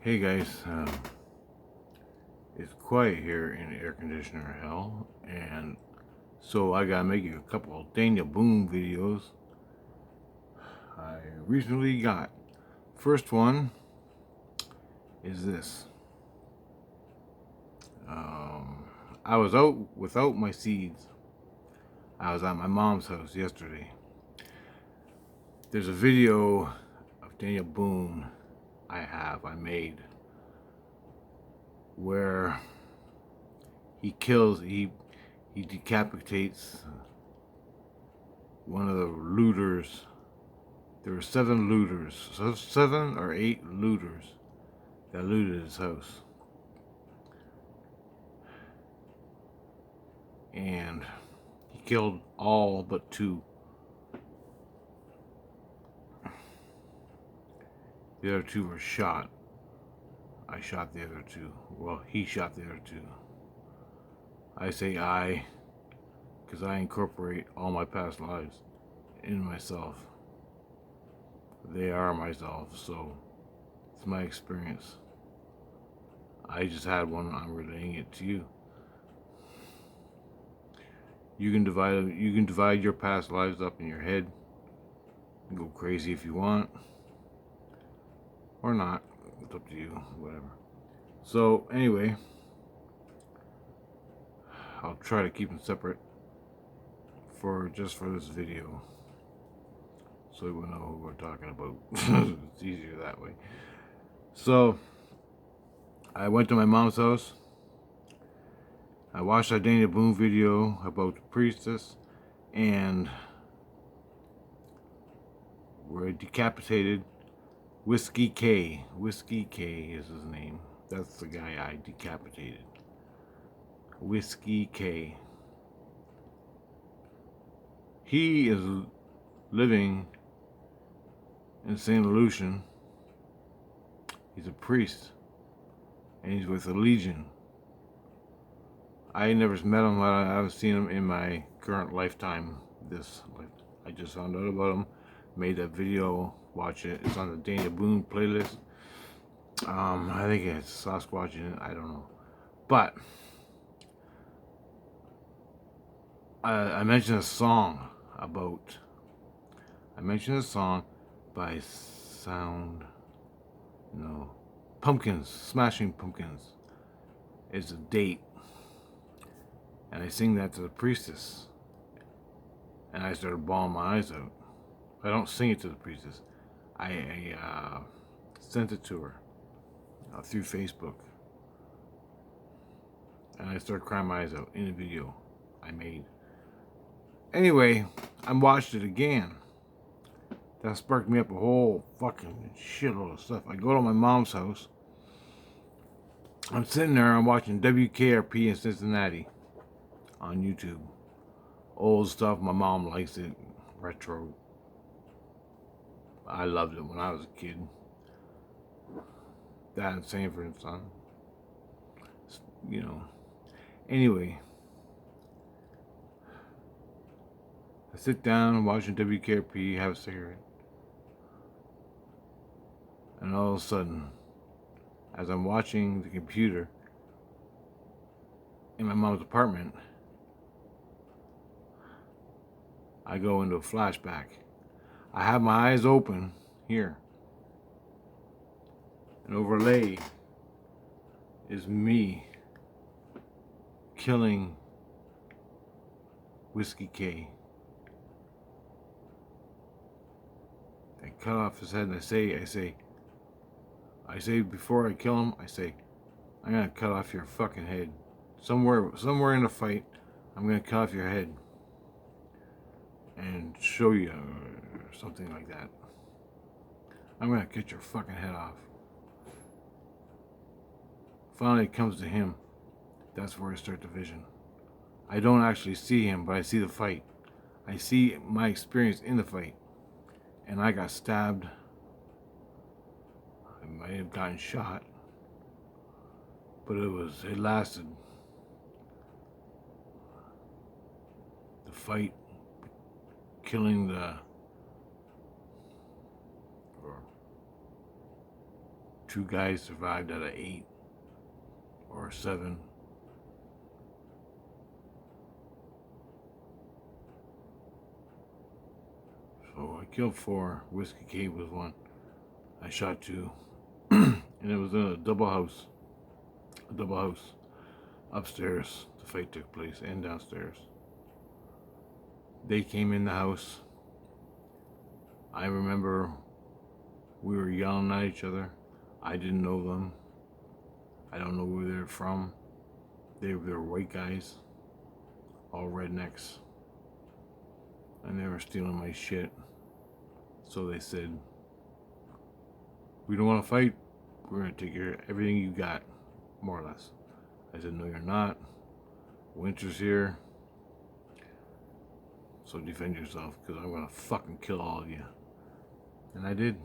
Hey guys, it's quiet here in air conditioner hell, and so I gotta make you a couple of Daniel Boone videos I recently got. First one is this. I was out without my seeds. I was at my mom's house yesterday. There's a video of Daniel Boone I made where he decapitates one of the looters. There were 7 or 8 looters that looted his house. And he killed all but 2. The other 2 were shot. I shot the other 2. Well, he shot the other 2. I say I because I incorporate all my past lives in myself. They are myself, so it's my experience. I just had one, I'm relaying it to you. You can divide your past lives up in your head and go crazy if you want, or not. It's up to you, whatever. So anyway, I'll try to keep them separate for this video, so we will know who we're talking about. It's easier that way. So I went to my mom's house. I watched a Daniel Boone video about the priestess, and where decapitated Whiskey K. Whiskey K is his name. That's the guy I decapitated. Whiskey K. He is living in St. Lucian. He's a priest, and he's with the Legion. I never met him. I haven't seen him in my current lifetime. I just found out about him, made that video, watch it. It's on the Daniel Boone playlist. I think it's Sasquatch in it. I don't know, but I mentioned a song about. I mentioned a song by Pumpkins, Smashing Pumpkins. It's a date. And I sing that to the priestess. And I started bawling my eyes out. I don't sing it to the priestess. I sent it to her through Facebook. And I started crying my eyes out in a video I made. Anyway, I watched it again. That sparked me up a whole fucking shitload of stuff. I go to my mom's house. I'm sitting there, I'm watching WKRP in Cincinnati on YouTube. Old stuff, my mom likes it. Retro. I loved it when I was a kid. That and Sanford and Son. You know. Anyway. I sit down watching WKRP, have a cigarette. And all of a sudden, as I'm watching the computer in my mom's apartment, I go into a flashback. I have my eyes open here. And overlay is me killing Whiskey K. I cut off his head and I say before I kill him, I say, I'm gonna cut off your fucking head. Somewhere in the fight, I'm gonna cut off your head and show you, or something like that. I'm gonna cut your fucking head off. Finally it comes to him. That's where I start the vision. I don't actually see him, but I see the fight. I see my experience in the fight. And I got stabbed. I might have gotten shot. But it lasted. The fight, killing or 2 guys survived out of 8 or 7. So I killed 4. Whiskey Cave was 1. I shot 2. And it was in a double house. A double house. Upstairs, the fight took place, and downstairs. They came in the house. I remember we were yelling at each other. I didn't know them. I don't know where they're from. They were white guys, all rednecks, and they were stealing my shit. So they said, "We don't want to fight. We're gonna take your everything you got, more or less." I said, "No, you're not. Winter's here, so defend yourself, because I'm gonna fucking kill all of you." And I did.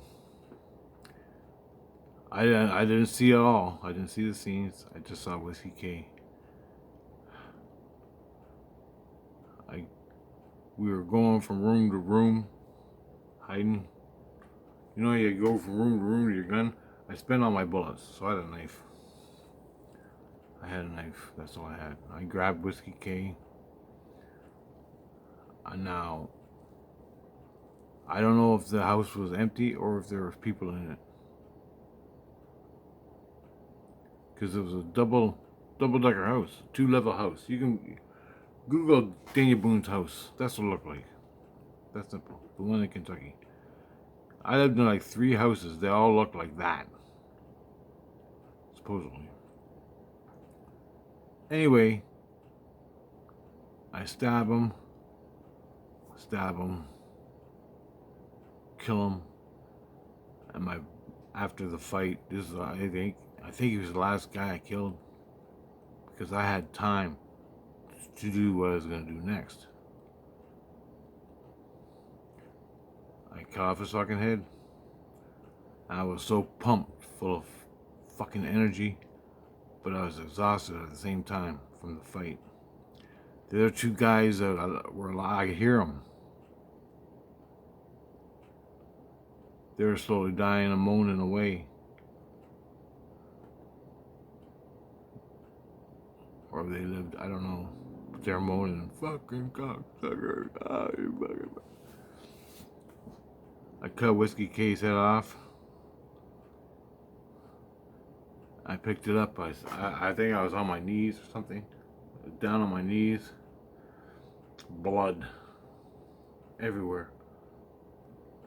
I didn't see it all. I didn't see the scenes. I just saw Whiskey K. We were going from room to room, hiding. You know, you go from room to room with your gun. I spent all my bullets, so I had a knife. That's all I had. I grabbed Whiskey K. Now, I don't know if the house was empty or if there was people in it, because it was a double-decker house, 2-level house. You can Google Daniel Boone's house. That's what it looked like. That's simple. The one in Kentucky. I lived in like 3 houses. They all looked like that, supposedly. Anyway, I stab him, kill him, and after the fight, this is I think he was the last guy I killed, because I had time to do what I was gonna do next. I cut off his fucking head. I was so pumped, full of fucking energy, but I was exhausted at the same time from the fight. The other 2 guys that were alive, I could hear them. They were slowly dying and moaning away. Or they lived, I don't know. But they're moaning, "Fucking cocksucker." I cut Whiskey K's head off. I picked it up. I think I was on my knees or something. Down on my knees. Blood everywhere.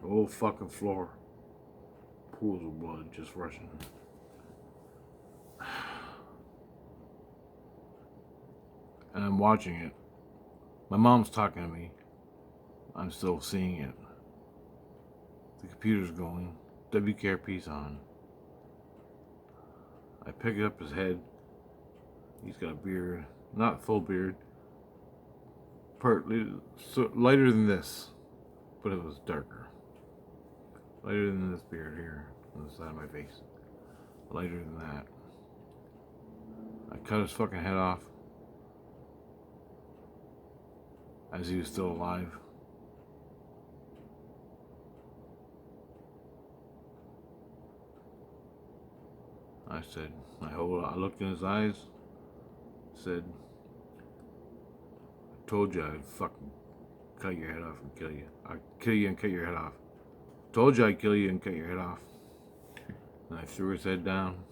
The whole fucking floor. Pools of blood just rushing. And I'm watching it. My mom's talking to me. I'm still seeing it. The computer's going. WKRP's on. I pick up his head. He's got a beard. Not full beard. Partly so lighter than this, but it was darker. Lighter than this beard here on the side of my face. Lighter than that. I cut his fucking head off as he was still alive. I looked in his eyes, said, "I told you I'd fucking cut your head off and kill you. I'd kill you and cut your head off. Told you I'd kill you and cut your head off." And I threw his head down.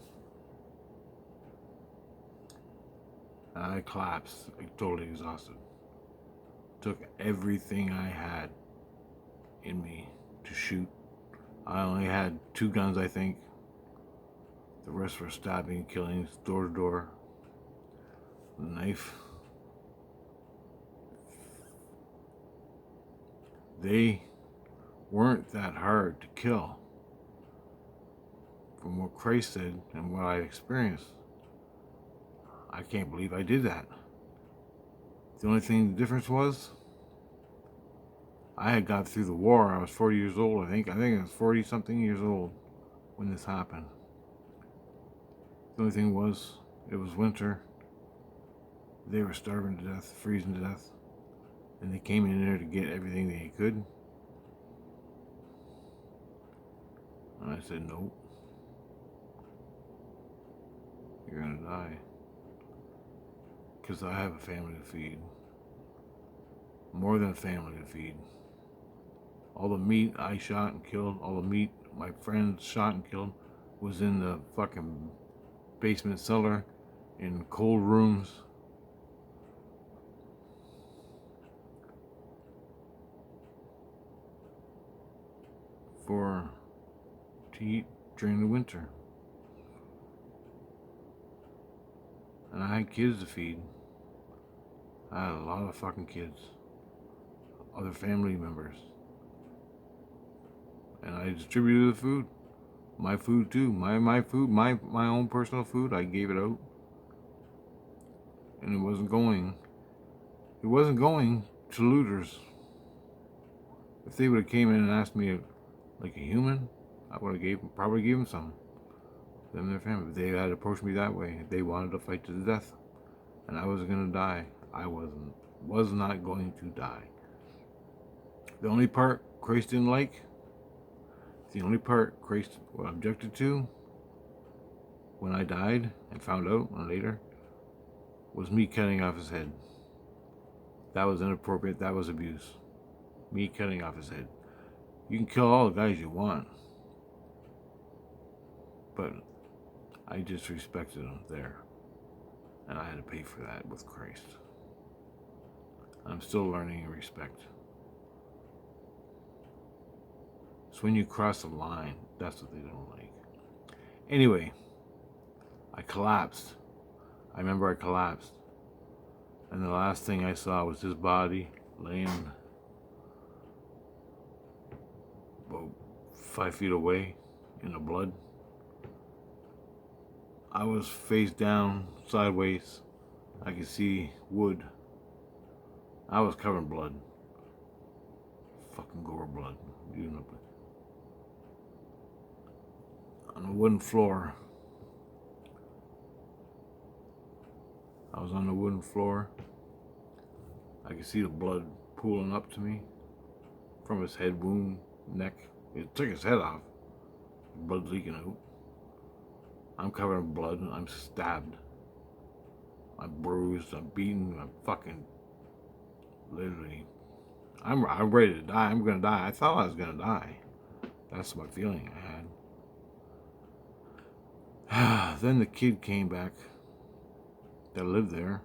And I collapsed, like totally exhausted. Took everything I had in me to shoot. I only had 2 guns, I think. The rest were stabbing, killings, door to door. The knife. They weren't that hard to kill. From what Christ said and what I experienced, I can't believe I did that. The only thing the difference was, I had got through the war. I was 40 years old, I think. I was 40 something years old when this happened. The only thing was, it was winter. They were starving to death, freezing to death. And they came in there to get everything they could. And I said, nope. You're gonna die. Because I have a family to feed. More than a family to feed. All the meat I shot and killed, all the meat my friends shot and killed, was in the fucking basement cellar, in cold rooms. To eat during the winter. And I had kids to feed. I had a lot of fucking kids. Other family members. And I distributed the food. My food too. My food, my own personal food, I gave it out. And it wasn't going to looters. If they would have came in and asked me like a human, I would have probably gave them some. Them and their family. But they had approached me that way. They wanted to fight to the death. And I was gonna die. I was not going to die. The only part Christ didn't like, the only part Christ objected to when I died and found out later, was me cutting off his head. That was inappropriate. That was abuse. Me cutting off his head. You can kill all the guys you want, but I disrespected him there, and I had to pay for that with Christ. I'm still learning respect. So when you cross the line, that's what they don't like. Anyway, I collapsed. I remember I collapsed. And the last thing I saw was his body laying about 5 feet away in the blood. I was face down, sideways. I could see wood. I was covered in blood. Fucking gore blood. On a wooden floor. I was on the wooden floor. I could see the blood pooling up to me from his head wound, neck. It took his head off. Blood leaking out. I'm covered in blood. I'm stabbed. I'm bruised. I'm beaten. I'm fucking literally. I'm ready to die. I'm gonna die. I thought I was gonna die. That's my feeling I had. Then the kid came back that lived there.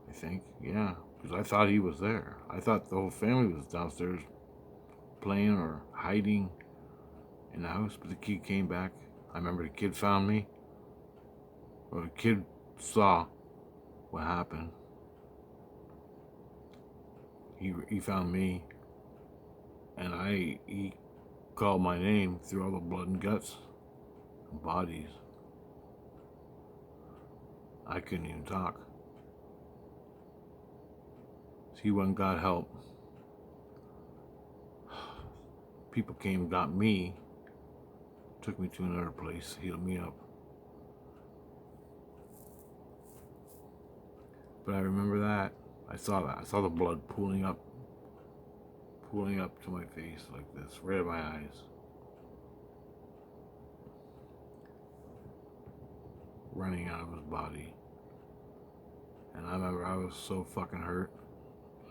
I think, yeah, because I thought he was there. I thought the whole family was downstairs playing or hiding in the house, but the kid came back. I remember the kid found me, or the kid saw what happened. He found me, and he called my name through all the blood and guts and bodies. I couldn't even talk. So he went and got help. People came and got me, took me to another place, healed me up. But I remember that. I saw that. I saw the blood pooling up to my face like this, right at my eyes. Running out of his body. And I remember I was so fucking hurt.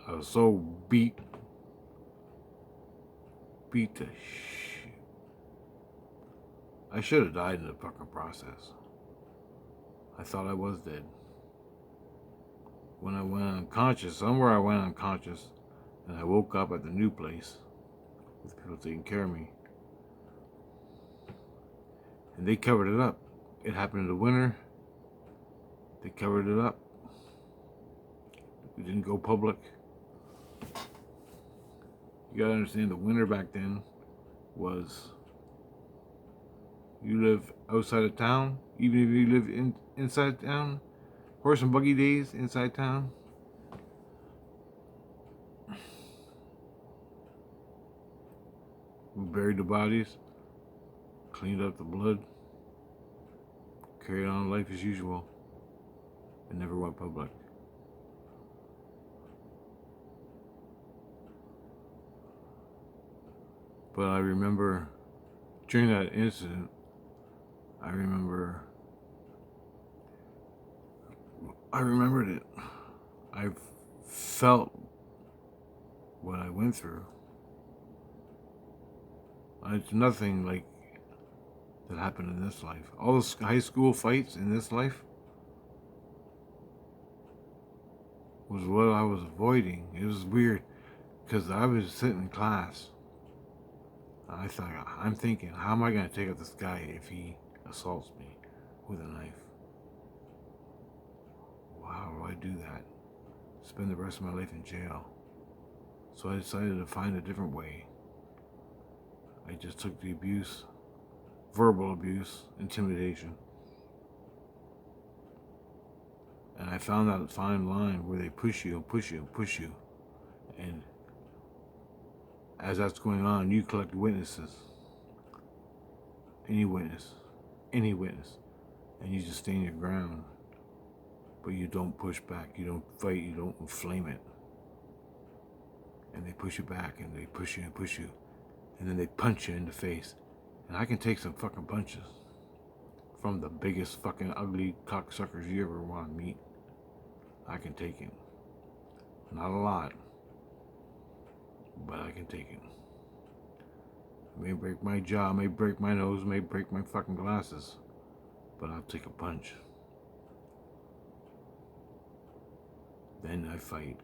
I was so beat to shit. I should have died in the fucking process. I thought I was dead. When I went unconscious, somewhere I went unconscious, and I woke up at the new place with people taking care of me. And they covered it up. It happened in the winter. They covered it up. We didn't go public. You gotta understand, the winter back then was, you live outside of town, even if you live inside town, horse and buggy days inside town. We buried the bodies, cleaned up the blood, carried on life as usual, and never went public. But I remember during that incident, I remember I remembered it. I felt what I went through. It's nothing like that happened in this life. All those high school fights in this life was what I was avoiding. It was weird because I was sitting in class. I'm thinking, how am I going to take out this guy if he assaults me with a knife? Well, how do I do that? Spend the rest of my life in jail. So I decided to find a different way. I just took the abuse, verbal abuse, intimidation, and I found that fine line where they push you, push you, push you, and as that's going on, you collect witnesses, any witness, and you just stand your ground, but you don't push back, you don't fight, you don't inflame it, and they push you back, and they push you and push you, and then they punch you in the face, and I can take some fucking punches from the biggest fucking ugly cocksuckers you ever want to meet. I can take it. Not a lot, but I can take it. It may break my jaw, may break my nose, may break my fucking glasses, but I'll take a punch. Then I fight.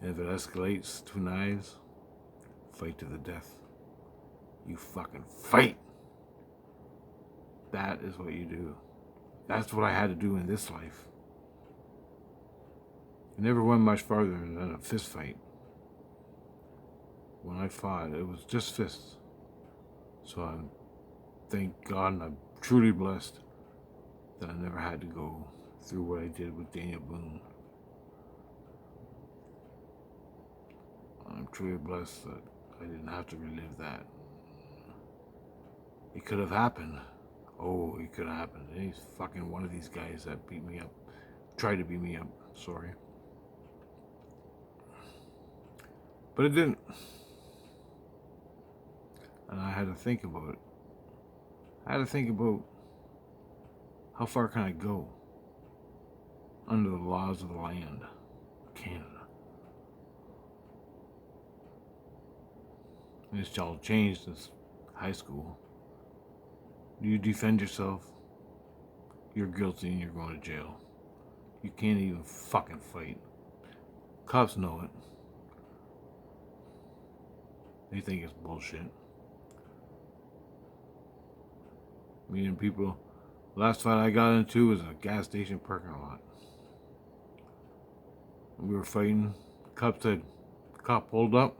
And if it escalates to knives, fight to the death. You fucking fight. That is what you do. That's what I had to do in this life. It never went much farther than a fist fight. When I fought, it was just fists. So thank God, and I'm truly blessed that I never had to go through what I did with Daniel Boone. I'm truly blessed that I didn't have to relive that. It could have happened. Oh, it could have happened. And he's fucking one of these guys that beat me up. Tried to beat me up. Sorry. But it didn't. And I had to think about it. I had to think about how far can I go under the laws of the land, Canada. And it's all changed since high school. You defend yourself, you're guilty and you're going to jail. You can't even fucking fight. Cops know it. They think it's bullshit. Me and people, last fight I got into was a gas station parking lot. We were fighting. Cop pulled up.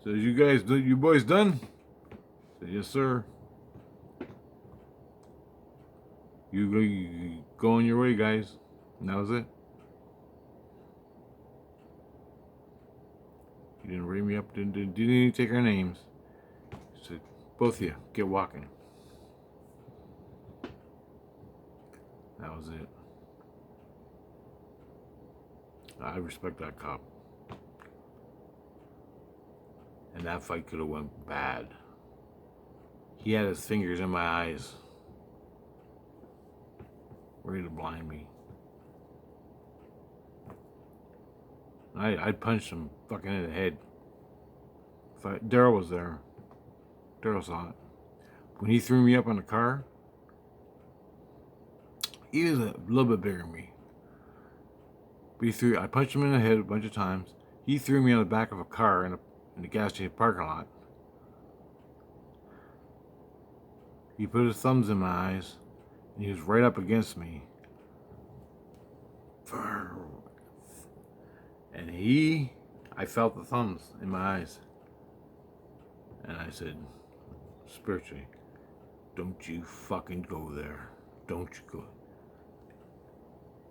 Says, you boys done? I said, yes, sir. You go on your way, guys. And that was it. He didn't ring me up, didn't even take our names. He said, both of you, get walking. That was it. I respect that cop. And that fight could have went bad. He had his fingers in my eyes, ready to blind me. I punched him fucking in the head. Daryl was there. Daryl saw it. When he threw me up on the car, he was a little bit bigger than me. But I punched him in the head a bunch of times. He threw me on the back of a car in the gas station parking lot. He put his thumbs in my eyes, and he was right up against me. And I felt the thumbs in my eyes. And I said, spiritually, don't you fucking go there. Don't you go.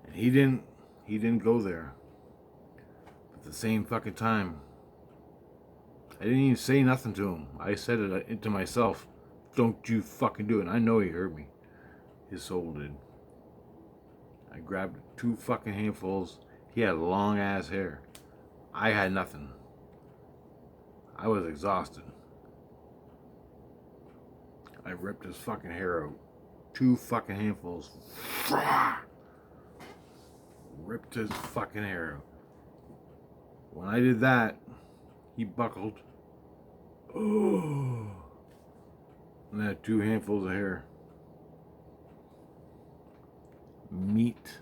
And he didn't go there. But at the same fucking time, I didn't even say nothing to him. I said it to myself. Don't you fucking do it. And I know he heard me. His soul did. I grabbed 2 fucking handfuls. He had long ass hair. I had nothing. I was exhausted. I ripped his fucking hair out. 2 fucking handfuls. Ripped his fucking hair out. When I did that, he buckled. Oh. And I had 2 handfuls of hair. Meat.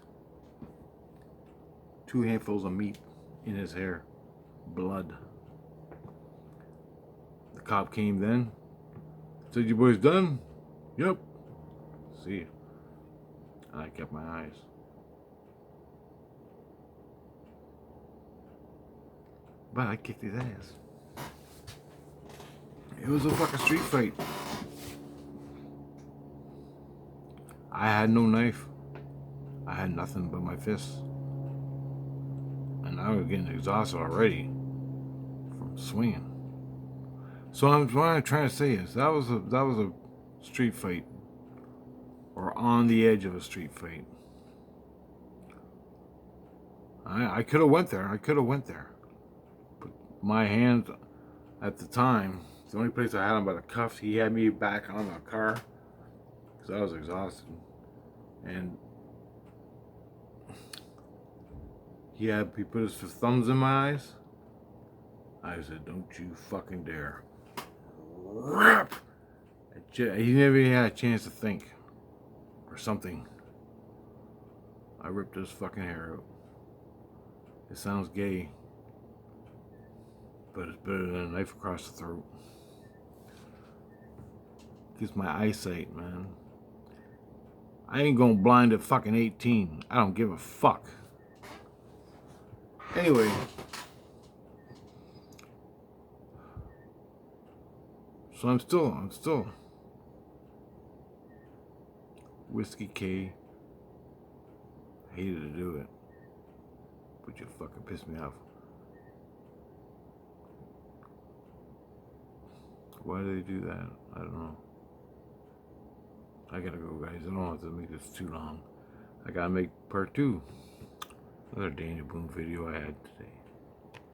2 handfuls of meat in his hair. Blood. The cop came then. Said, "You boys done?" "Yep." "See." And I kept my eyes. But I kicked his ass. It was a fucking street fight. I had no knife. I had nothing but my fists. And I was getting exhausted already from swinging. So what I'm trying to say is that was a street fight, or on the edge of a street fight. I could have went there. But my hands at the time, the only place I had him by the cuffs, he had me back on the car because I was exhausted, and he put his thumbs in my eyes. I said, "Don't you fucking dare!" Rip! He never even had a chance to think or something. I ripped his fucking hair out. It sounds gay, but it's better than a knife across the throat. Gives my eyesight, man. I ain't going blind at fucking 18. I don't give a fuck. Anyway. So I'm still Whiskey K. I hated to do it, but you fucking pissed me off. Why do they do that? I don't know. I gotta go, guys. I don't have to make this too long. I gotta make part 2. Another Daniel Boone video I had today.